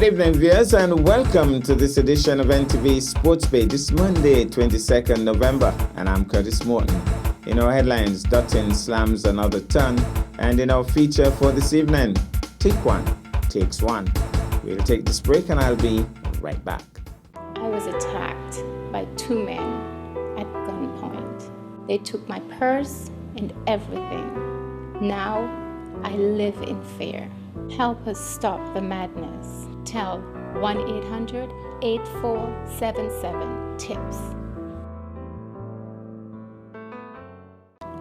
Good evening, viewers, and welcome to this edition of NTV Sports Page. It's Monday, 22nd November, and I'm Curtis Morton. In our headlines, Dutton slams another ton, and in our feature for this evening, Take One, Takes One. We'll take this break, and I'll be right back. I was attacked by two men at gunpoint. They took my purse and everything. Now I live in fear. Help us stop the madness. Tell 1-800-8477-TIPS.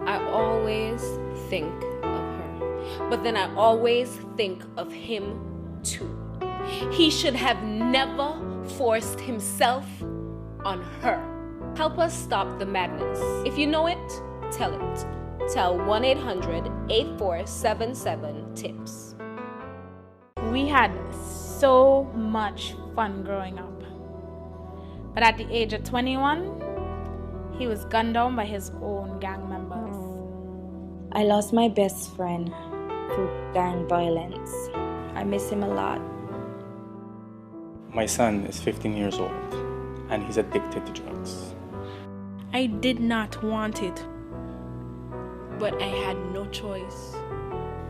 I always think of her, but then I always think of him too. He should have never forced himself on her. Help us stop the madness. If you know it, tell it. Tell 1-800-8477-TIPS. We had so much fun growing up. But at the age of 21, he was gunned down by his own gang members. I lost my best friend through gang violence. I miss him a lot. My son is 15 years old and he's addicted to drugs. I did not want it, but I had no choice.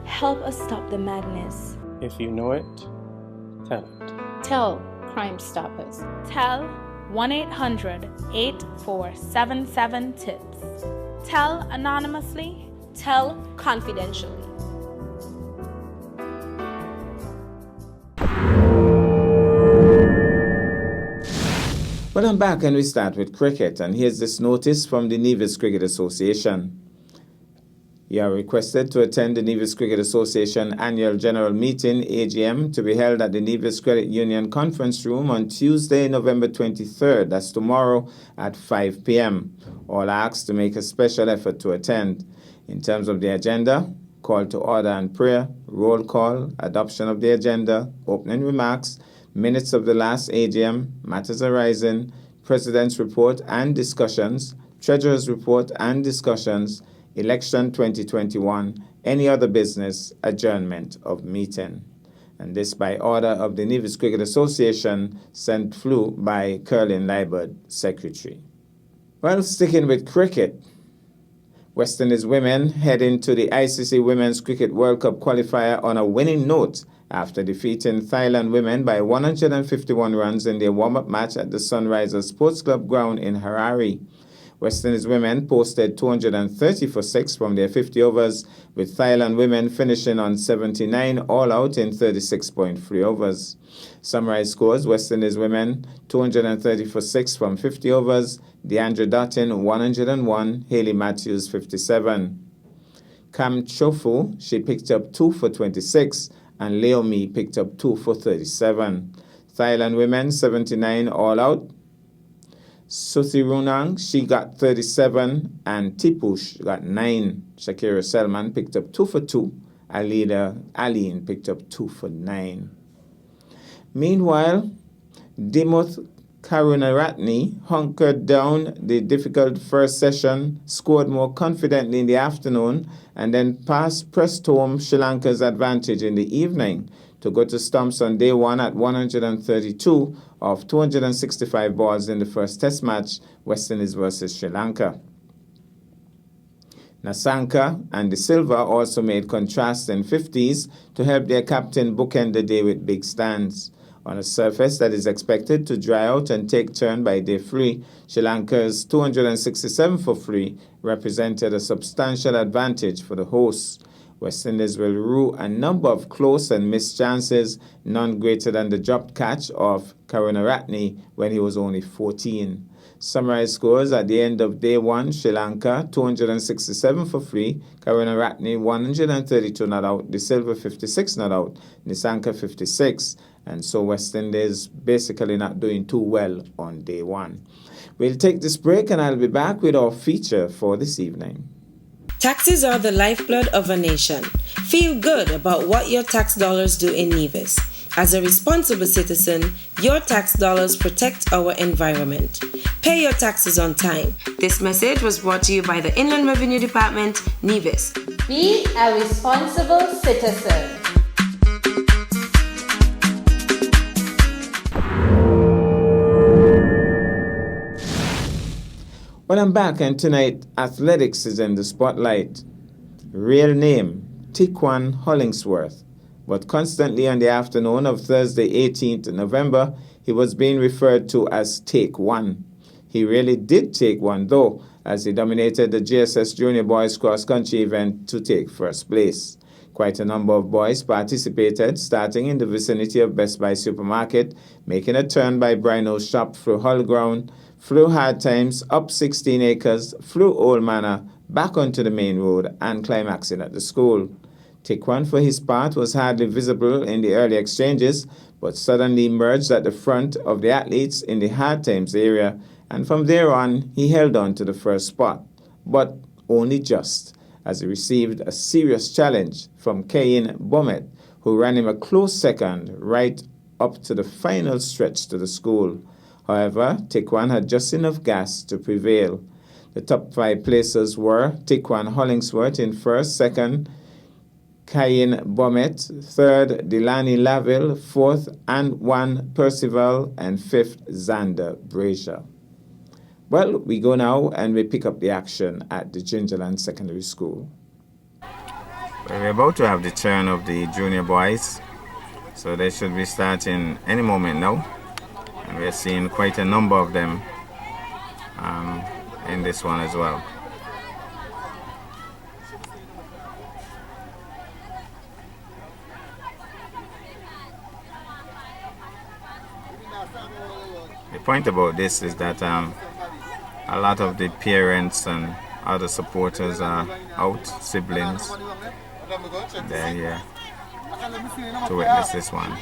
Help us stop the madness. If you know it, tell it. Tell Crime Stoppers. Tell 1-800-8477-TIPS. Tell anonymously. Tell confidentially. Well, I'm back, and we start with cricket. And here's this notice from the Nevis Cricket Association. You are requested to attend the Nevis Cricket Association Annual General Meeting, AGM, to be held at the Nevis Credit Union Conference Room on Tuesday, November 23rd. That's tomorrow at 5 p.m. All are asked to make a special effort to attend. In terms of the agenda, call to order and prayer, roll call, adoption of the agenda, opening remarks, minutes of the last AGM, matters arising, President's report and discussions, Treasurer's report and discussions, Election 2021, any other business, adjournment of meeting. And this by order of the Nevis Cricket Association, sent through by Curlin Liebert, Secretary. Well, sticking with cricket, West Indies women head into the ICC Women's Cricket World Cup qualifier on a winning note after defeating Thailand women by 151 runs in their warm-up match at the Sunrisers Sports Club ground in Harare. West Indies women posted 230 for 6 from their 50 overs, with Thailand women finishing on 79 all out in 36.3 overs. Summarized scores: West Indies women 230 for 6 from 50 overs, Deandra Dutton 101, Hayley Matthews 57. Kam Chofu, she picked up 2 for 26, and Leomi picked up 2 for 37. Thailand women 79 all out. Suthirunang, she got 37, and Tipush got 9. Shakira Selman picked up 2 for 2. Alida Aline picked up 2 for 9. Meanwhile, Dimuth Karunaratne hunkered down the difficult first session, scored more confidently in the afternoon, and then pressed home Sri Lanka's advantage in the evening to go to stumps on day one at 132 of 265 balls in the first test match, West Indies versus Sri Lanka. Nasanka and De Silva also made contrasting 50s to help their captain bookend the day with big stands. On a surface that is expected to dry out and take turn by day 3, Sri Lanka's 267 for 3 represented a substantial advantage for the hosts. West Indies will rue a number of close and missed chances, none greater than the dropped catch of Karunaratne when he was only 14. Summarized scores at the end of day 1, Sri Lanka 267 for 3, Karunaratne 132 not out, De Silva 56 not out, Nisanka 56. And so West Indies basically not doing too well on day 1. We'll take this break, and I'll be back with our feature for this evening. Taxes are the lifeblood of a nation. Feel good about what your tax dollars do in Nevis. As a responsible citizen, your tax dollars protect our environment. Pay your taxes on time. This message was brought to you by the Inland Revenue Department, Nevis. Be a responsible citizen. Well, I'm back, and tonight athletics is in the spotlight. Real name, Tiquan Hollingsworth. But constantly on the afternoon of Thursday, 18th November, he was being referred to as Take One. He really did take one, though, as he dominated the GSS Junior Boys Cross Country event to take first place. Quite a number of boys participated, starting in the vicinity of Best Buy Supermarket, making a turn by Brino's shop through Hull Ground, through Hard Times, up 16 Acres, through Old Manor, back onto the main road, and climaxing at the school. Tiquan, for his part, was hardly visible in the early exchanges, but suddenly emerged at the front of the athletes in the Hard Times area, and from there on, he held on to the first spot, but only just, as he received a serious challenge from Kayin Bomet, who ran him a close second right up to the final stretch to the school. However, Tiquan had just enough gas to prevail. The top 5 placers were Tiquan Hollingsworth in first, second, Kayin Bomet, third, Delani Laville, fourth, and 1 Percival, and fifth, Xander Brazier. Well, we go now and we pick up the action at the Gingerland Secondary School. Well, we're about to have the turn of the junior boys, so they should be starting any moment now. And we're seeing quite a number of them in this one as well. The point about this is that a lot of the parents and other supporters are out, siblings. They're here to witness this one.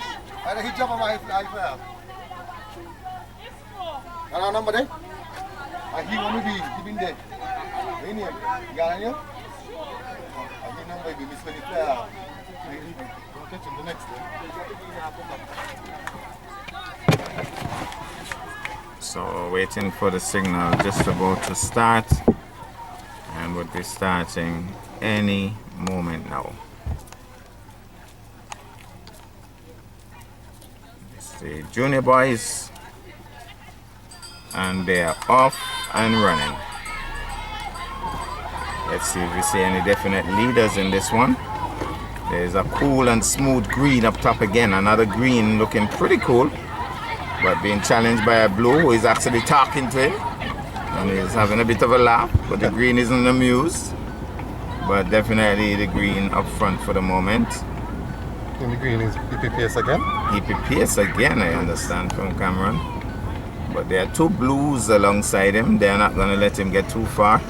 So waiting for the signal, just about to start, and would be starting any moment now. It's the junior boys, and they are off and running. Let's see if we see any definite leaders in this one. There's a cool and smooth green up top again, another green looking pretty cool, but being challenged by a blue who is actually talking to him, and he's having a bit of a laugh, but the green isn't amused. But definitely the green up front for the moment. And the green is EPPS again? EPPS again, I understand from Cameron. But there are 2 blues alongside him. They're not going to let him get too far.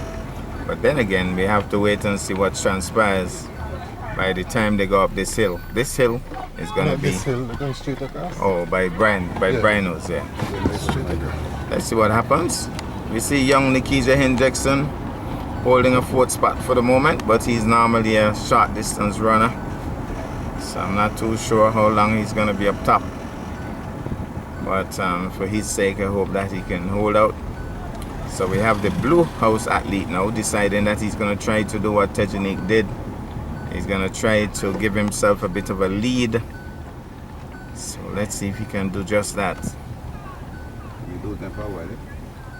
But then again, we have to wait and see what transpires by the time they go up this hill. This hill is going to be... This hill, they're going straight across? Oh, by Brino's, yeah. Let's see what happens. We see young Nikija Hendrickson holding a 4th spot for the moment, but he's normally a short distance runner. So I'm not too sure how long he's going to be up top. But for his sake, I hope that he can hold out. So we have the Blue House athlete now deciding that he's going to try to do what Tejanik did. He's going to try to give himself a bit of a lead. So let's see if he can do just that.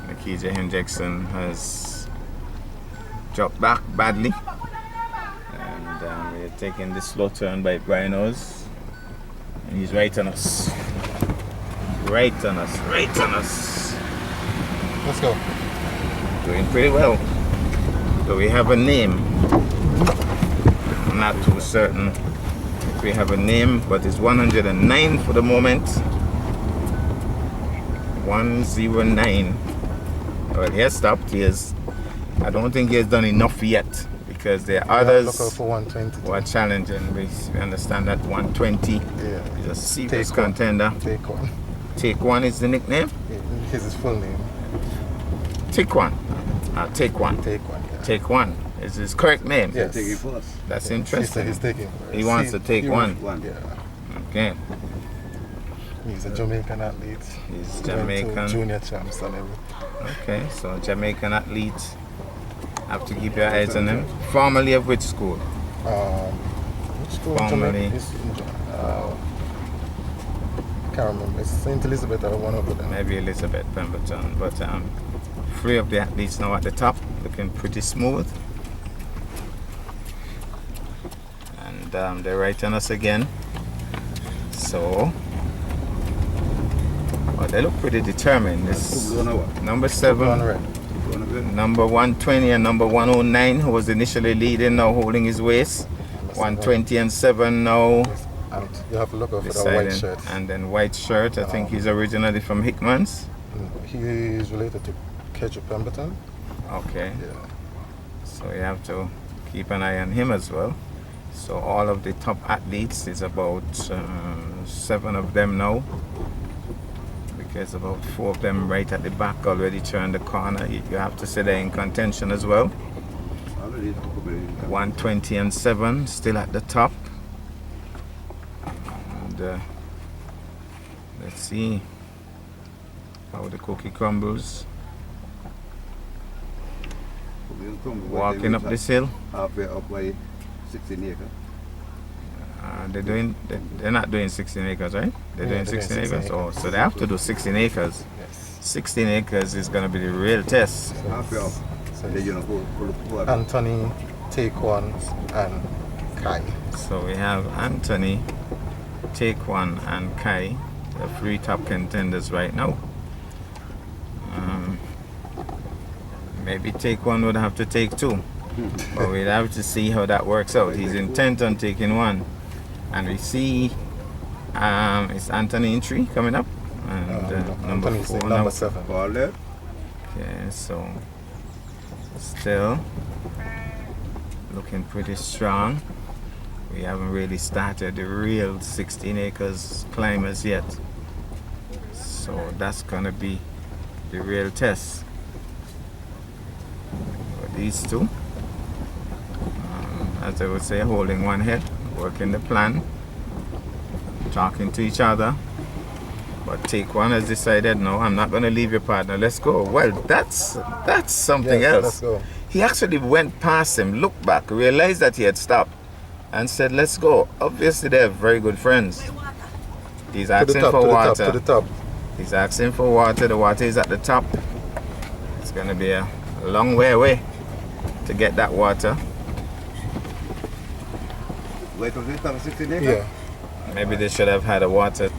Nikija Hendrickson has dropped back badly. And we're taking this slow turn by Brino's. And he's right on us. Right on us, right on us. Let's go. Doing pretty well. So we have a name. I'm not too certain if we have a name, but it's 109 for the moment. 109. Well, he has stopped. I don't think he has done enough yet, because there are others for 120 who are challenging. We understand that 120 is a serious contender. Take one. Take One is the nickname? His full name. Take One. Take One. Take One. Yeah. Take One is his correct name. Yes. That's interesting. He's taking. He wants to take one. Yeah. Okay. He's a Jamaican athlete. He's Jamaican. Junior champs and everything. Okay, so Jamaican athlete. Have to keep your eyes on him. Formerly of which school? Which school? Formerly. Can't remember. It's St. Elizabeth or one of them. Maybe Elizabeth Pemberton, but Three of the athletes now at the top, looking pretty smooth. And they're right on us again. So, oh, they look pretty determined. This number 7, number 120 and number 109, who was initially leading, now holding his waist. 120 and 7 now. And you have to look out for the deciding. white shirt. And then white shirt, I think he's originally from Hickman's. He is related to Kedrick Pemberton. Okay. Yeah. So you have to keep an eye on him as well. So all of the top athletes, is about 7 of them now. Because about 4 of them right at the back already turned the corner. You have to say they're in contention as well. 120 and 7 still at the top. And let's see how the cookie crumbles. Walking up this hill. Halfway up by 16 acres. They're not doing 16 acres, right? They're doing 16 acres. Oh, so they have to do 16 acres. Yes. 16 acres is going to be the real test. Halfway up. Anthony, Taekwon, and Kai. So we have Anthony, Taekwon, and Kai, the 3 top contenders right now. Maybe Taekwon would have to take 2. But we'll have to see how that works out. He's intent on taking 1. And we see it's Anthony in 3 coming up. And number 4 now. Number 7. Okay, so still looking pretty strong. We haven't really started the real 16 acres climbers yet. So that's gonna be the real test. For these 2. As I would say, holding one head, working the plan, talking to each other. But Taekwon has decided, no, I'm not going to leave your partner. Let's go. Well, that's something else. Let's go. He actually went past him, looked back, realized that he had stopped, and said, let's go. Obviously, they're very good friends. He's asking for water. To the top. He's asking for water. The water is at the top. It's going to be a long way away to get that water. Wait till this time, 16 acres? Yeah. Maybe they should have had a water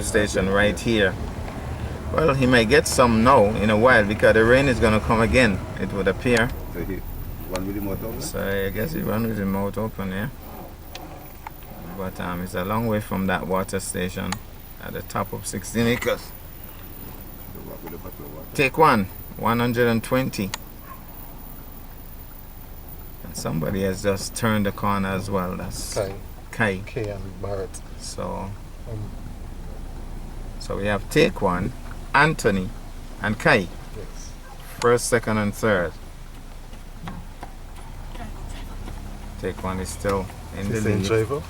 station right here. Well, he might get some now in a while because the rain is going to come again, it would appear. So he run with the mouth open? So I guess he run with the mouth open, yeah. But it's a long way from that water station at the top of 16 acres. Taekwon, 120. And somebody has just turned the corner as well. That's Kai. Kai and Barrett. So we have Taekwon, Anthony, and Kai. Yes. First, second, and third. Taekwon is still in the lead. Driver.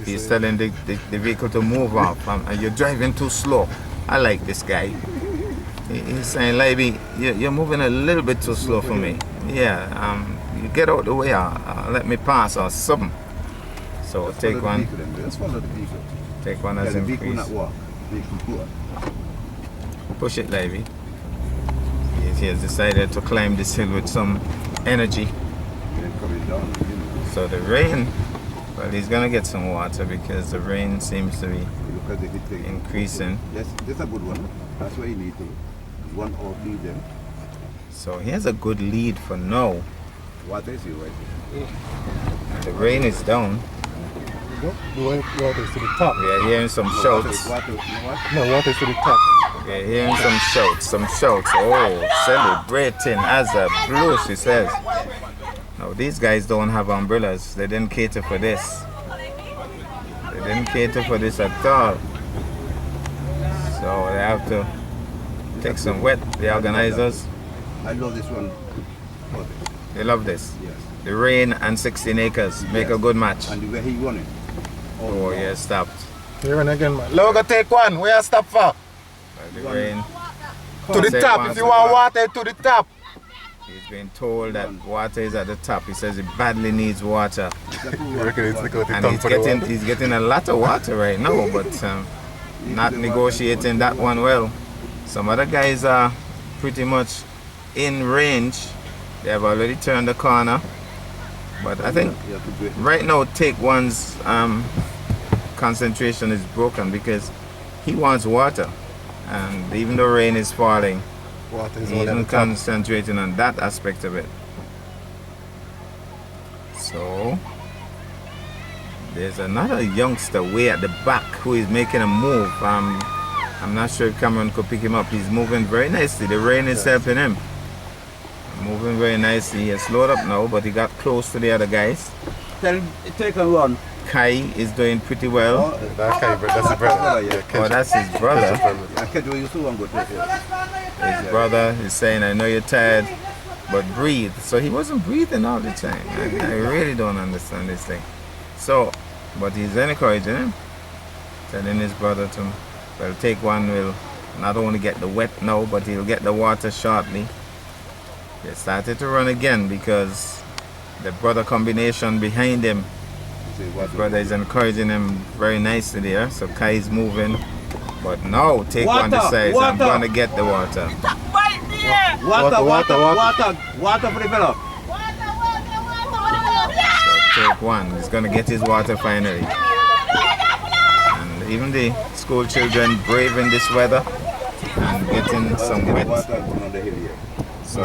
He's telling the vehicle to move off. And you're driving too slow. I like this guy. He's saying, Libby, you're moving a little bit too slow for me. Yeah, you get out the way or let me pass or something. So Taekwon. Taekwon has increased. Push it, Libby. He has decided to climb this hill with some energy. So the rain, well, he's gonna get some water because the rain seems to be increasing. That's a good one. That's what you need to. 1 or 3 them. So he has a good lead for now. Water is right here. The rain is down. The water is to the top. We are hearing some shouts. No, water is to the top. We are hearing some shouts. Oh, celebrating as a blue, she says. Now these guys don't have umbrellas. They didn't cater for this. They didn't cater for this at all. So they have to take some wet, the organizers. I love this one. They love this. Yes. The rain and 16 acres make a good match. And the way he won it. Oh, yeah, stopped. Here run again, man. Logo, take one. Where you stop for? The rain. To the top. If you want water, to the top. He's been told that water is at the top. He says he badly needs water. And he's getting a lot of water right now, but not negotiating that one well. Some other guys are pretty much in range. They have already turned the corner. But I think right now Take One's concentration is broken because he wants water. And even though rain is falling, he isn't concentrating on that aspect of it. So there's another youngster way at the back who is making a move. I'm not sure if Cameron could pick him up. He's moving very nicely. The rain is helping him. Moving very nicely. He has slowed up now, but he got close to the other guys. Take a run. Kai is doing pretty well. That's Kai, but that's his brother. Oh, that's his brother. His brother is saying, I know you're tired, but breathe. So he wasn't breathing all the time. I really don't understand this thing. So, but he's encouraging him, telling his brother to, well, Take One will not only get the wet now, but he'll get the water shortly. They started to run again because the brother combination behind him, his brother is encouraging him very nicely there. So Kai is moving, but now Take One decides, I'm going to get the water. Water for the fellow. So Take One is going to get his water finally. And even the school children braving this weather and getting some wet. So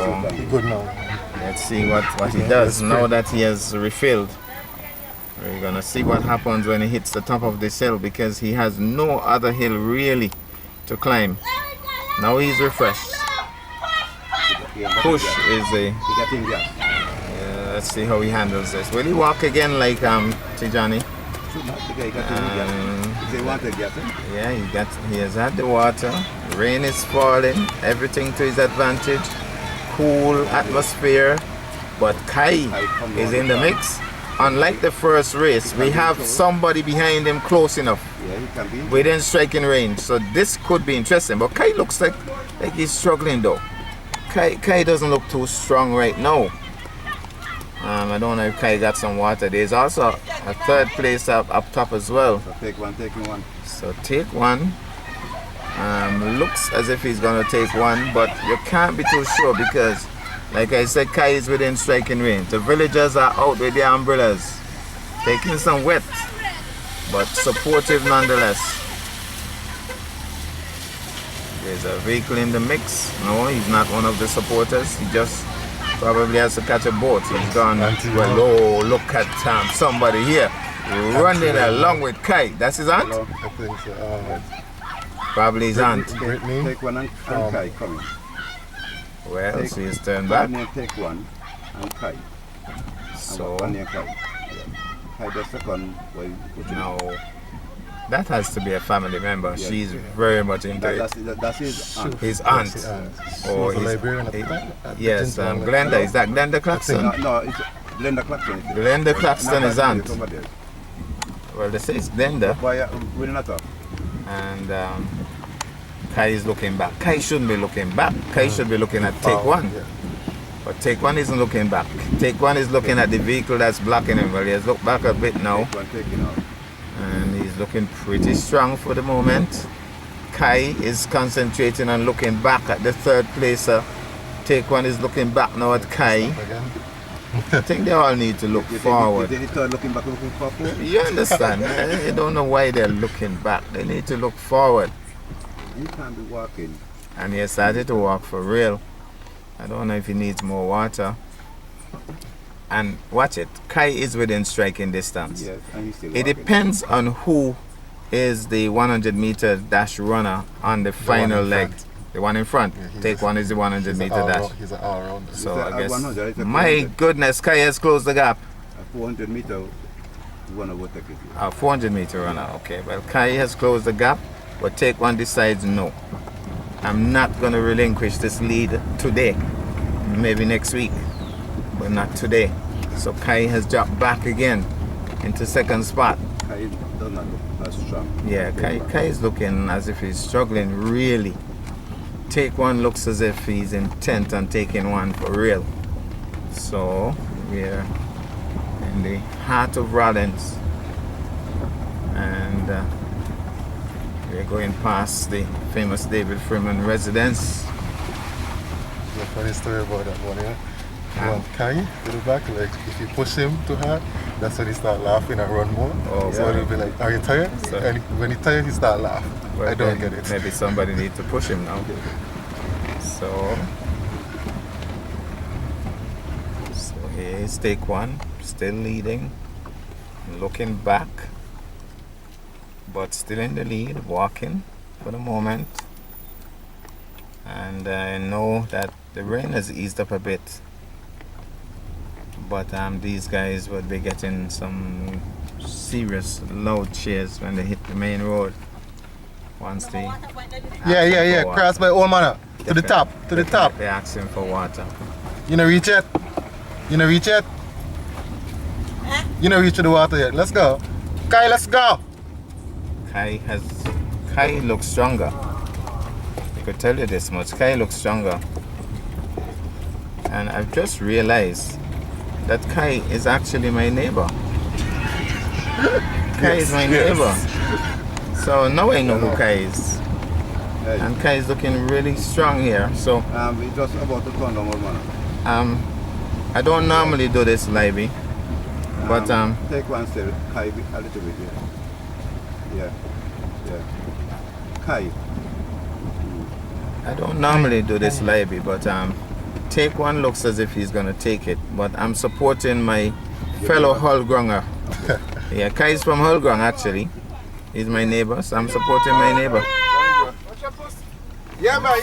let's see what he does now that he has refilled. We're gonna see what happens when he hits the top of this hill because he has no other hill really to climb. Now he's refreshed. Push is a... let's see how he handles this. Will he walk again like Tijani? Yeah, he has had the water. Rain is falling. Everything to his advantage. Cool atmosphere, but Kai is in the mix. Unlike the first race, we have somebody behind him close enough within striking range, so this could be interesting. But Kai looks like he's struggling though. Kai doesn't look too strong right now. I don't know if Kai got some water. There's also a third place up top as well. So Take One. So Take One looks as if he's gonna take one, but you can't be too sure because, like I said, Kai is within striking range. The villagers are out with their umbrellas, taking some wet, but supportive nonetheless. There's a vehicle in the mix. No, he's not one of the supporters. He just probably has to catch a boat. He's gone. Well, oh, look at somebody here running along with Kai. That's his aunt? I think so. Probably his aunt. Take One and Kai coming. Well, so he's turned back. Take One and Kai. So, Kai the second. No, that has to be a family member. Yes, she's very much into it. That's his aunt. His aunt. Or his, yes, Glenda. Is that Glenda Claxton? No, it's Glenda Claxton. Glenda Claxton is aunt. Well, they say it's Glenda. We're not up. And Kai is looking back. Kai shouldn't be looking back. Kai should be looking at Take One. But Take One isn't looking back. Take One is looking at the vehicle that's blocking him. Well, he has looked back a bit now. And he's looking pretty strong for the moment. Kai is concentrating on looking back at the third placer. Take One is looking back now at Kai. I think they all need to look forward. You understand? I don't know why they're looking back. They need to look forward. He can't be walking. And he started to walk for real. I don't know if he needs more water. And watch it. Kai is within striking distance. Yes, and he's still it depends on who is the 100-meter dash runner on the final leg. The one in front. Take One is the 100-meter dash. He's an all-rounder. So I guess, my goodness, Kai has closed the gap. A 400-meter runner will take it. A 400-meter runner, okay. Well, Kai has closed the gap, but Take One decides no. I'm not going to relinquish this lead today. Maybe next week, but not today. So Kai has dropped back again into second spot. Kai does not look as strong. Yeah, Kai is looking as if he's struggling really. Take One looks as if he's intent on taking one for real. So we're in the heart of Rollins, and we're going past the famous David Freeman residence. a funny story about that one, yeah? One Kai to the back, like if you push him to hard, that's when he start laughing and run more. Oh, so yeah. he'll be like, are you tired? So, and when he's tired, he start laughing. well, I don't then get it. Maybe somebody need to push him now. So here's take one, still leading, looking back, but still in the lead, walking for the moment. And I know that the rain has eased up a bit, but these guys will be getting some serious loud cheers when they hit the main road. Once they Yeah. Cross by Old Manor. To the top. They're asking for water. You know reach yet? You know reach yet? You know reach to the water yet? Let's go. Kai, let's go. Kai looks stronger. I could tell you this much. Kai looks stronger. And I've just realized that Kai is actually my neighbor. Kai is my neighbor. So now I know who Kai is. And Kai is looking really strong here. So we just about to turn down, Old Manor. I don't normally do this, Libby. But take one step, Kai, a little bit here. Yeah. Kai. I don't normally do this, Libby, but take one looks as if he's gonna take it. But I'm supporting my fellow Hullgronger. Yeah, Kai is from Hullgrong actually. He's my neighbor, so I'm supporting my neighbor. Yeah man,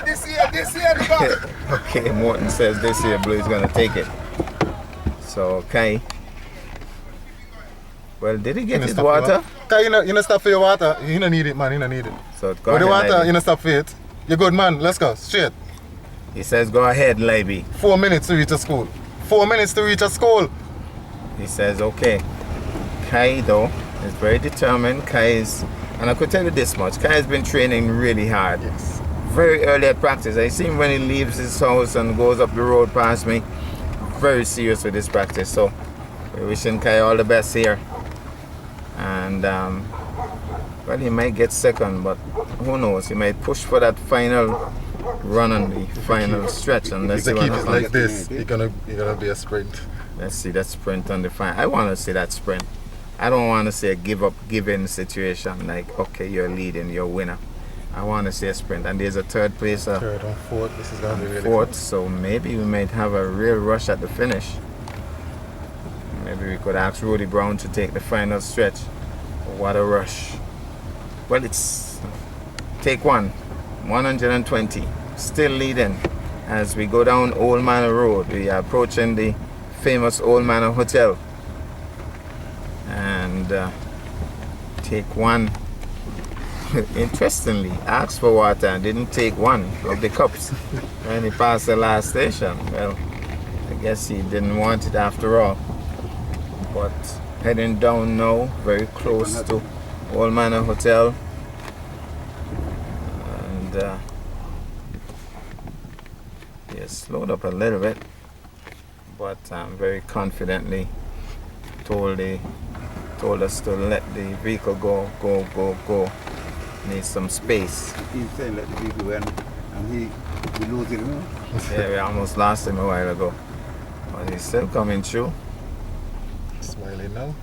this year the ball. Okay, Morton says this year Blue is gonna take it. So Kai. Well, did he get his water? Kai, you know stop for your water. You don't need it, man. You don't need it. So go with ahead, the water, Libby. you know stop for it. You're good, man. Let's go. Straight. He says go ahead, Libby. 4 minutes to reach a school. 4 minutes to reach a school. He says okay. Kai though is very determined. Kai is, and I could tell you this much, Kai has been training really hard. Yes. Very early at practice. I see him when he leaves his house and goes up the road past me. Very serious with his practice. So we're wishing Kai all the best here. And well, he might get second, but who knows? He might push for that final run on the final stretch. And let's see what happens. Like this, you're gonna be a sprint. Let's see that sprint on the final. I want to see that sprint. I don't want to see a give-in situation like, okay, you're leading, you're winner. I want to see a sprint. And there's a third placer. Third and fourth. This is gonna be really fourth, close. so maybe we might have a real rush at the finish. Maybe we could ask Rudy Brown to take the final stretch. What a rush. Well, it's take one, 120, still leading as we go down Old Manor Road. We are approaching the famous Old Manor Hotel. And take one, interestingly, asked for water and didn't take one of the cups when he passed the last station. Well, I guess he didn't want it after all. But heading down now, very close to Old Manor Hotel. And he has slowed up a little bit, but very confidently told us to let the vehicle go. Need some space. He's saying let the vehicle go and we lose it, you know? Yeah, we almost lost him a while ago. But he's still coming through. Smiling now.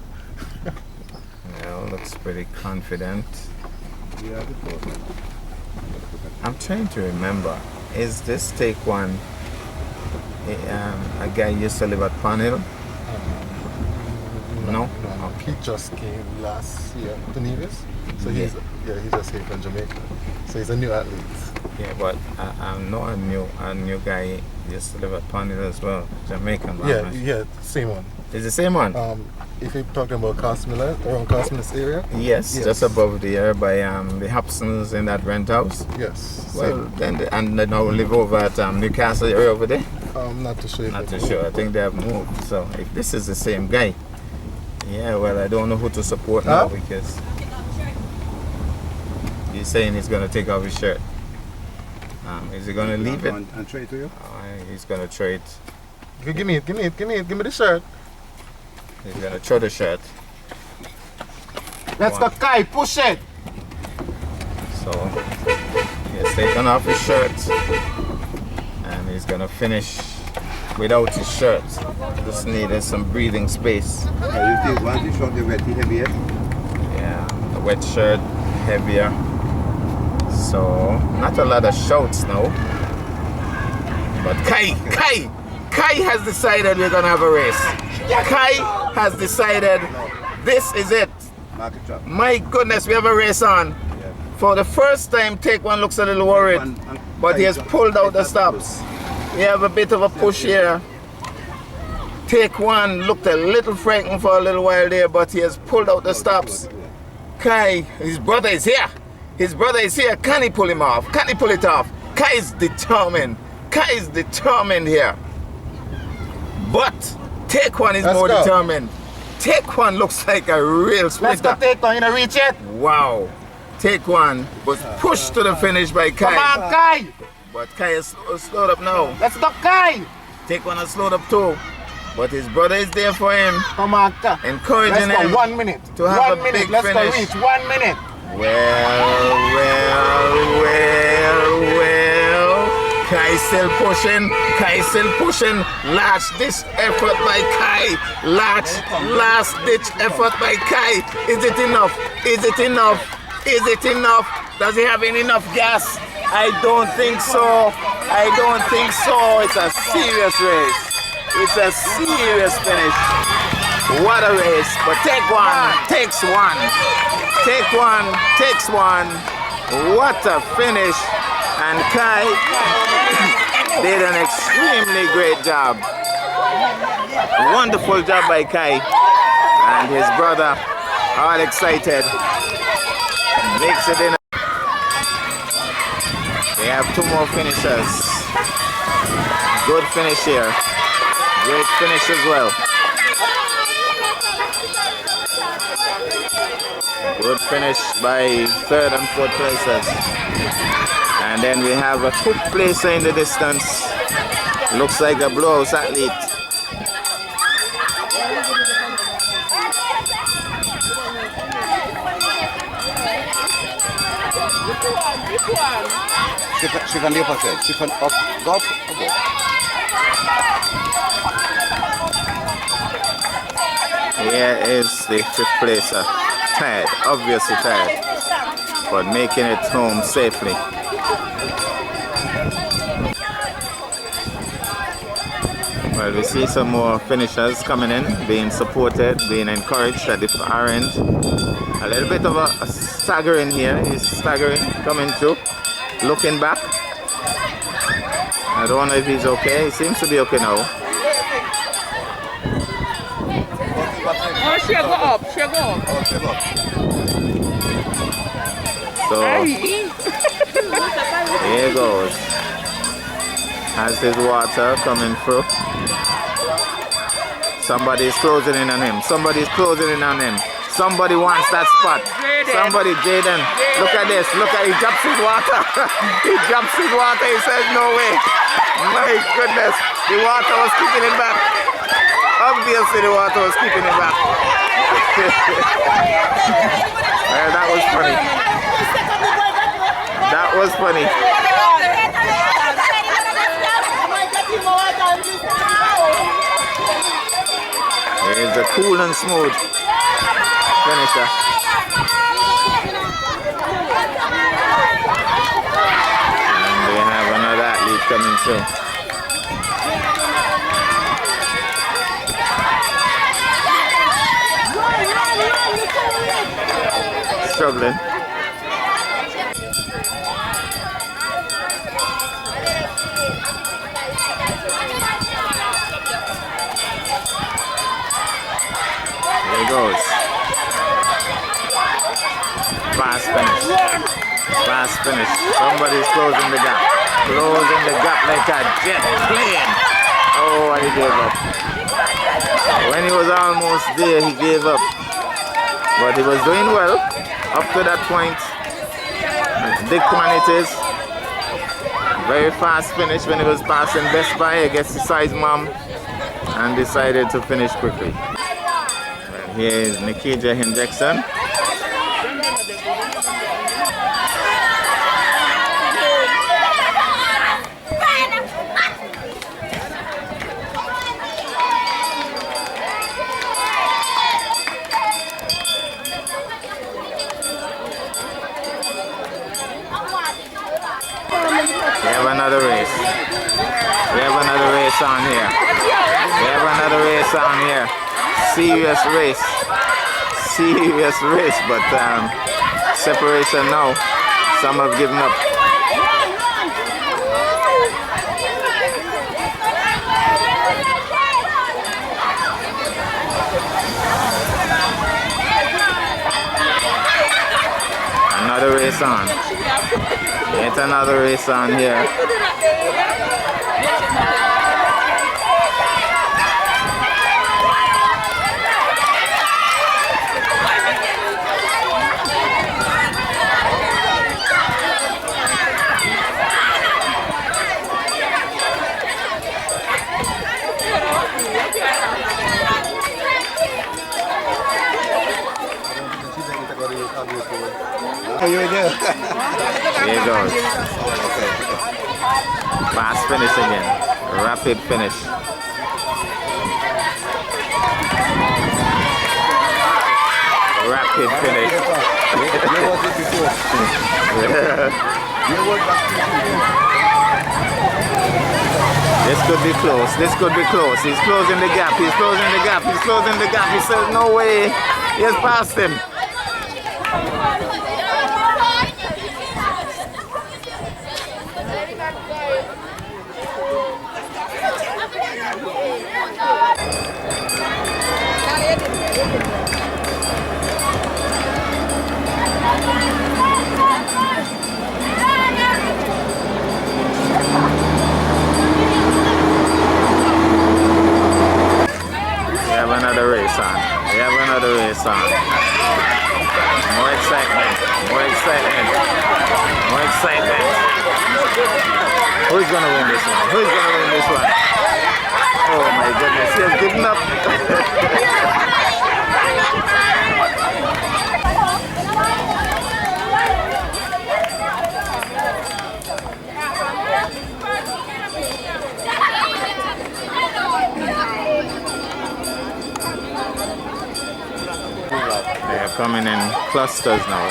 Yeah, looks pretty confident. Yeah, I'm trying to remember. Is this take one a guy used to live at Pan Hill? No? He just came last year to Nevis. So he's just here from Jamaica. So he's a new athlete. Yeah, but I know a new guy used to live at Pan Hill as well. Jamaican. Yeah, same one. It's the same one? If you're talking about Cosmilla, around Cosmilla's area? Yes, just above there by the Hobsons in that rent house. Yes. Well, then and they now live over at Newcastle area over there. I'm not too sure. Not too sure. I think they have moved. So if this is the same guy, yeah, well, I don't know who to support now because he's saying he's gonna take off his shirt. Is he gonna leave it? And trade to you? He's gonna trade. Give me the shirt. He's gonna throw the shirt. Let's go, Kai, push it. So he has taken off his shirt He's gonna finish without his shirt. Just needed some breathing space. You think once you shot the wet, heavier? Yeah, the wet shirt, heavier. So, not a lot of shouts now. But Kai has decided we're gonna have a race. Kai has decided this is it. My goodness, we have a race on. For the first time, Take One looks a little worried, but he has pulled out the stops. We have a bit of a push here. Take One looked a little frightened for a little while there, but he has pulled out the stops. Kai, his brother is here. His brother is here. Can he pull him off? Can he pull it off? Kai is determined. Kai is determined here. But Take One is more determined. Take One looks like a real sprinter. Let's go, Take One. You know, reach it. Wow. Take One was pushed to the finish by Kai. Come on, Kai. But Kai is slowed up now. Let's go, Kai. Take One has slowed up too. But his brother is there for him. Come on, Kai. Encouraging Let's go. him 1 minute. To have a big Let's finish. go reach 1 minute. Well. Kai still pushing. Kai still pushing. Last ditch effort by Kai. Last ditch effort by Kai. Is it enough? Is it enough? Is it enough? Does he have enough gas? I don't think so. I don't think so. It's a serious race. It's a serious finish. What a race. But Take One takes one. Take One takes one. What a finish. And Kai did an extremely great job. Wonderful job by Kai. And his brother, all excited. Makes it in. We have 2 more finishers. Good finish here. Great finish as well. Good finish by 3rd and 4th placers. And then we have a 5th placer in the distance. Looks like a Blue House athlete. She can leave her. She can up, go. Here is the 5th placer. Tired, obviously tired, but making it home safely. Well, we see some more finishers coming in, being supported, being encouraged at the far end. A little bit of a staggering here. He's staggering, coming through, looking back. I don't know if he's okay. He seems to be okay now. Oh, she go up. So, here he goes. Has his water coming through. Somebody's closing in on him. Somebody's closing in on him. Somebody wants that spot. Somebody, Jaden. Look at this. Look at, he drops his water. He drops his water. He says, no way. My goodness. The water was keeping him back. Obviously, the water was keeping him back. Well, that was funny. That was funny. It's a cool and smooth finisher. And we have another athlete coming through. Struggling. There he goes. Fast finish. Fast finish. Somebody's closing the gap. Closing the gap like a jet plane. Oh, and he gave up. When he was almost there, he gave up. But he was doing well up to that point. Big man it is. Very fast finish when he was passing Best Buy. I guess he saw his mom and decided to finish quickly. And here is Nikija Hendrickson. another race. We have another race on here. We have another race on here. Serious race. Serious race, but separation now. Some have given up. Another race on. Yet another race on here. Here you go. Here it goes. Fast finish again. Rapid finish. Rapid finish. This could be close. This could be close. He's closing the gap. He's closing the gap. He's closing the gap. He says, no way. He has passed him. We have another race on. We have another race on. More excitement. More excitement. More excitement. Who's gonna win this one? Who's gonna win this one? Oh my goodness, he has given up. They are coming in clusters now.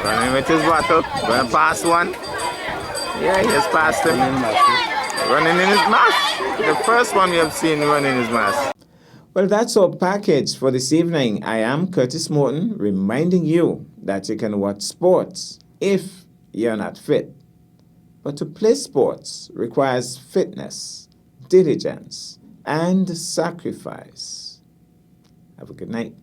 Running with his bottle, going past one. Yeah, he has passed him. Running in his mask. The first one we have seen running his mask. Well, that's our package for this evening. I am Curtis Morton, reminding you that you can watch sports if you're not fit. But to play sports requires fitness, diligence, and sacrifice. Have a good night.